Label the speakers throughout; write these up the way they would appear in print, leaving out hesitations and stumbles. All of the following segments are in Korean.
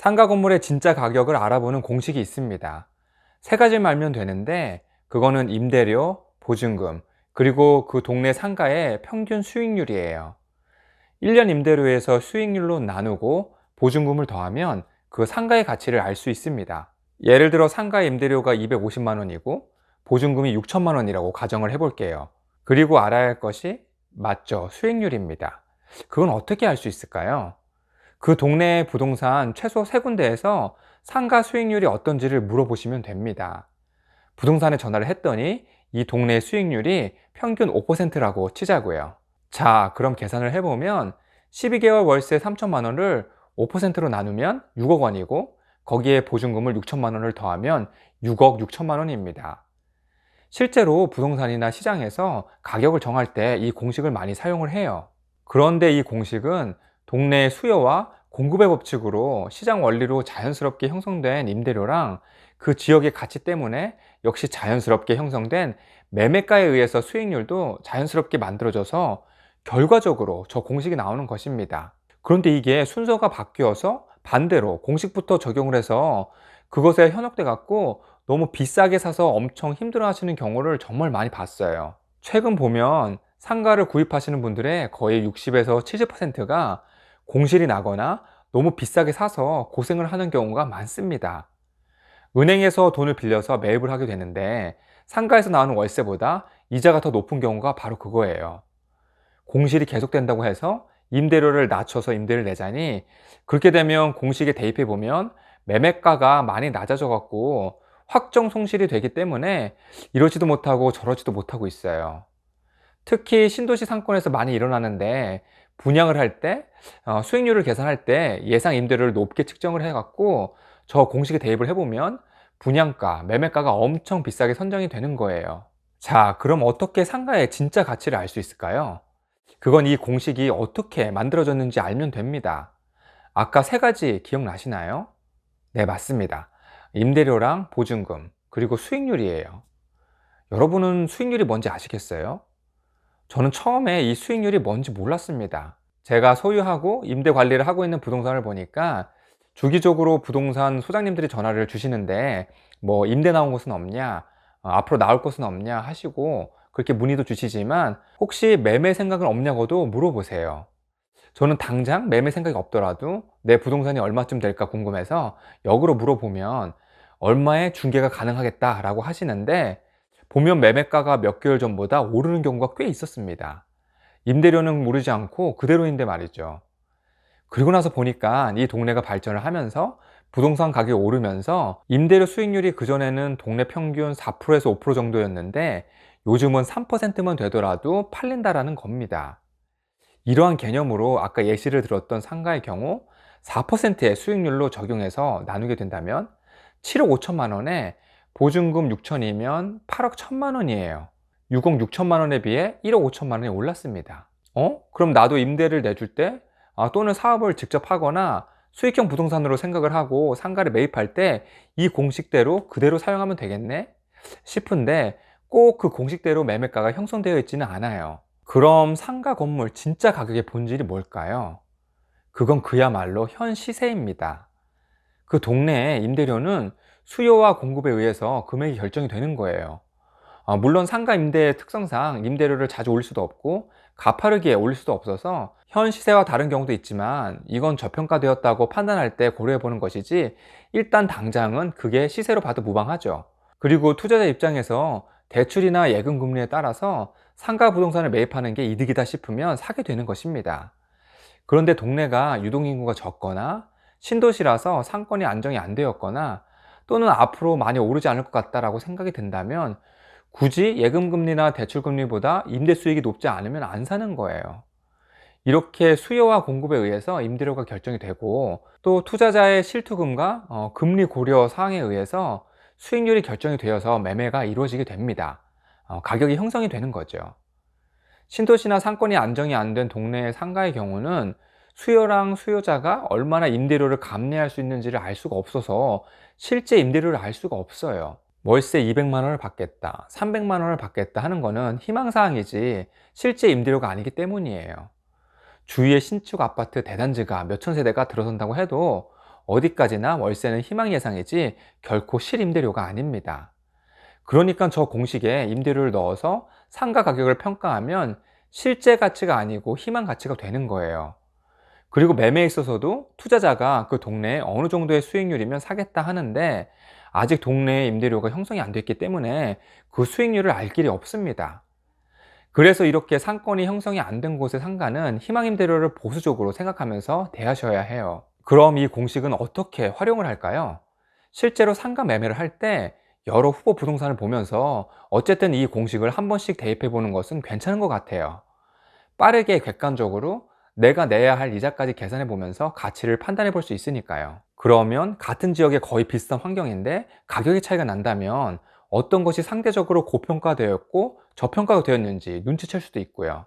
Speaker 1: 상가 건물의 진짜 가격을 알아보는 공식이 있습니다. 세 가지를 알면 되는데, 그거는 임대료, 보증금, 그리고 그 동네 상가의 평균 수익률이에요. 1년 임대료에서 수익률로 나누고 보증금을 더하면 그 상가의 가치를 알 수 있습니다. 예를 들어 상가 임대료가 250만 원이고 보증금이 6천만 원이라고 가정을 해볼게요. 그리고 알아야 할 것이 맞죠, 수익률입니다. 그건 어떻게 알 수 있을까요? 그 동네 부동산 최소 세 군데에서 상가 수익률이 어떤지를 물어보시면 됩니다. 부동산에 전화를 했더니 이 동네 수익률이 평균 5%라고 치자고요. 자, 그럼 계산을 해보면 12개월 월세 3천만 원을 5%로 나누면 6억 원이고 거기에 보증금을 6천만 원을 더하면 6억 6천만 원입니다. 실제로 부동산이나 시장에서 가격을 정할 때 이 공식을 많이 사용을 해요. 그런데 이 공식은 동네의 수요와 공급의 법칙으로 시장 원리로 자연스럽게 형성된 임대료랑 그 지역의 가치 때문에 역시 자연스럽게 형성된 매매가에 의해서 수익률도 자연스럽게 만들어져서 결과적으로 저 공식이 나오는 것입니다. 그런데 이게 순서가 바뀌어서 반대로 공식부터 적용을 해서 그것에 현혹돼 갖고 너무 비싸게 사서 엄청 힘들어 하시는 경우를 정말 많이 봤어요. 최근 보면 상가를 구입하시는 분들의 거의 60에서 70%가 공실이 나거나 너무 비싸게 사서 고생을 하는 경우가 많습니다. 은행에서 돈을 빌려서 매입을 하게 되는데 상가에서 나오는 월세보다 이자가 더 높은 경우가 바로 그거예요. 공실이 계속된다고 해서 임대료를 낮춰서 임대를 내자니 그렇게 되면 공식에 대입해 보면 매매가가 많이 낮아져 갖고 확정 손실이 되기 때문에 이러지도 못하고 저러지도 못하고 있어요. 특히 신도시 상권에서 많이 일어나는데 분양을 할 때 수익률을 계산할 때 예상 임대료를 높게 측정을 해 갖고 저 공식에 대입을 해보면 분양가, 매매가가 엄청 비싸게 선정이 되는 거예요. 자, 그럼 어떻게 상가의 진짜 가치를 알 수 있을까요? 그건 이 공식이 어떻게 만들어졌는지 알면 됩니다. 아까 세 가지 기억나시나요? 네, 맞습니다. 임대료랑 보증금, 그리고 수익률이에요. 여러분은 수익률이 뭔지 아시겠어요? 저는 처음에 이 수익률이 뭔지 몰랐습니다. 제가 소유하고 임대 관리를 하고 있는 부동산을 보니까 주기적으로 부동산 소장님들이 전화를 주시는데 뭐 임대 나온 곳은 없냐, 앞으로 나올 곳은 없냐 하시고 그렇게 문의도 주시지만 혹시 매매 생각은 없냐고도 물어보세요. 저는 당장 매매 생각이 없더라도 내 부동산이 얼마쯤 될까 궁금해서 역으로 물어보면 얼마에 중개가 가능하겠다라고 하시는데 보면 매매가가 몇 개월 전보다 오르는 경우가 꽤 있었습니다. 임대료는 오르지 않고 그대로인데 말이죠. 그리고 나서 보니까 이 동네가 발전을 하면서 부동산 가격이 오르면서 임대료 수익률이 그전에는 동네 평균 4%에서 5% 정도였는데 요즘은 3%만 되더라도 팔린다라는 겁니다. 이러한 개념으로 아까 예시를 들었던 상가의 경우 4%의 수익률로 적용해서 나누게 된다면 7억 5천만 원에 보증금 6천이면 8억 1천만 원이에요. 6억 6천만 원에 비해 1억 5천만 원이 올랐습니다. 그럼 나도 임대를 내줄 때 또는 사업을 직접 하거나 수익형 부동산으로 생각을 하고 상가를 매입할 때 이 공식대로 그대로 사용하면 되겠네 싶은데 꼭 그 공식대로 매매가가 형성되어 있지는 않아요. 그럼 상가 건물 진짜 가격의 본질이 뭘까요? 그건 그야말로 현 시세입니다. 그 동네의 임대료는 수요와 공급에 의해서 금액이 결정이 되는 거예요. 물론 상가 임대의 특성상 임대료를 자주 올릴 수도 없고 가파르게 올릴 수도 없어서 현 시세와 다른 경우도 있지만 이건 저평가되었다고 판단할 때 고려해 보는 것이지 일단 당장은 그게 시세로 봐도 무방하죠. 그리고 투자자 입장에서 대출이나 예금 금리에 따라서 상가 부동산을 매입하는 게 이득이다 싶으면 사게 되는 것입니다. 그런데 동네가 유동인구가 적거나 신도시라서 상권이 안정이 안 되었거나 또는 앞으로 많이 오르지 않을 것 같다라고 생각이 든다면 굳이 예금금리나 대출금리보다 임대 수익이 높지 않으면 안 사는 거예요. 이렇게 수요와 공급에 의해서 임대료가 결정이 되고 또 투자자의 실투금과 금리 고려 사항에 의해서 수익률이 결정이 되어서 매매가 이루어지게 됩니다. 가격이 형성이 되는 거죠. 신도시나 상권이 안정이 안 된 동네의 상가의 경우는 수요랑 수요자가 얼마나 임대료를 감내할 수 있는지를 알 수가 없어서 실제 임대료를 알 수가 없어요. 월세 200만 원을 받겠다, 300만 원을 받겠다 하는 거는 희망사항이지 실제 임대료가 아니기 때문이에요. 주위에 신축 아파트 대단지가 몇천 세대가 들어선다고 해도 어디까지나 월세는 희망 예상이지 결코 실임대료가 아닙니다. 그러니까 저 공식에 임대료를 넣어서 상가 가격을 평가하면 실제 가치가 아니고 희망 가치가 되는 거예요. 그리고 매매에 있어서도 투자자가 그 동네에 어느 정도의 수익률이면 사겠다 하는데 아직 동네에 임대료가 형성이 안 됐기 때문에 그 수익률을 알 길이 없습니다. 그래서 이렇게 상권이 형성이 안 된 곳의 상가는 희망임대료를 보수적으로 생각하면서 대하셔야 해요. 그럼 이 공식은 어떻게 활용을 할까요? 실제로 상가 매매를 할 때 여러 후보 부동산을 보면서 어쨌든 이 공식을 한 번씩 대입해 보는 것은 괜찮은 것 같아요. 빠르게 객관적으로 내가 내야 할 이자까지 계산해 보면서 가치를 판단해 볼 수 있으니까요. 그러면 같은 지역에 거의 비슷한 환경인데 가격의 차이가 난다면 어떤 것이 상대적으로 고평가되었고 저평가가 되었는지 눈치챌 수도 있고요.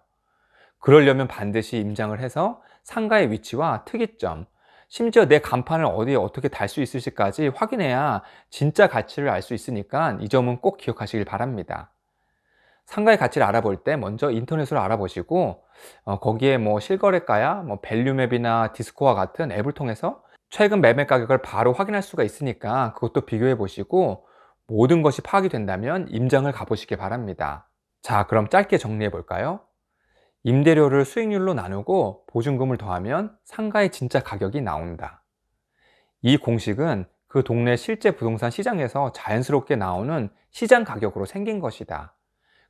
Speaker 1: 그러려면 반드시 임장을 해서 상가의 위치와 특이점, 심지어 내 간판을 어디에 어떻게 달 수 있을지까지 확인해야 진짜 가치를 알 수 있으니까 이 점은 꼭 기억하시길 바랍니다. 상가의 가치를 알아볼 때 먼저 인터넷으로 알아보시고 거기에 뭐 실거래가야 뭐 밸류맵이나 디스코와 같은 앱을 통해서 최근 매매 가격을 바로 확인할 수가 있으니까 그것도 비교해 보시고 모든 것이 파악이 된다면 임장을 가보시기 바랍니다. 자, 그럼 짧게 정리해 볼까요? 임대료를 수익률로 나누고 보증금을 더하면 상가의 진짜 가격이 나온다. 이 공식은 그 동네 실제 부동산 시장에서 자연스럽게 나오는 시장 가격으로 생긴 것이다.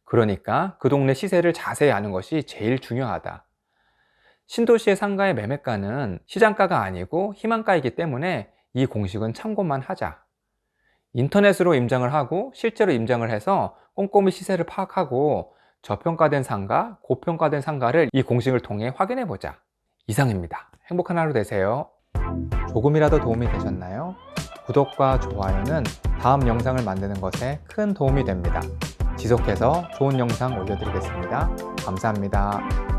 Speaker 1: 그러니까 그 동네 시세를 자세히 아는 것이 제일 중요하다. 신도시의 상가의 매매가는 시장가가 아니고 희망가이기 때문에 이 공식은 참고만 하자. 인터넷으로 임장을 하고 실제로 임장을 해서 꼼꼼히 시세를 파악하고 저평가된 상가, 고평가된 상가를 이 공식을 통해 확인해 보자. 이상입니다. 행복한 하루 되세요. 조금이라도 도움이 되셨나요? 구독과 좋아요는 다음 영상을 만드는 것에 큰 도움이 됩니다. 지속해서 좋은 영상 올려드리겠습니다. 감사합니다.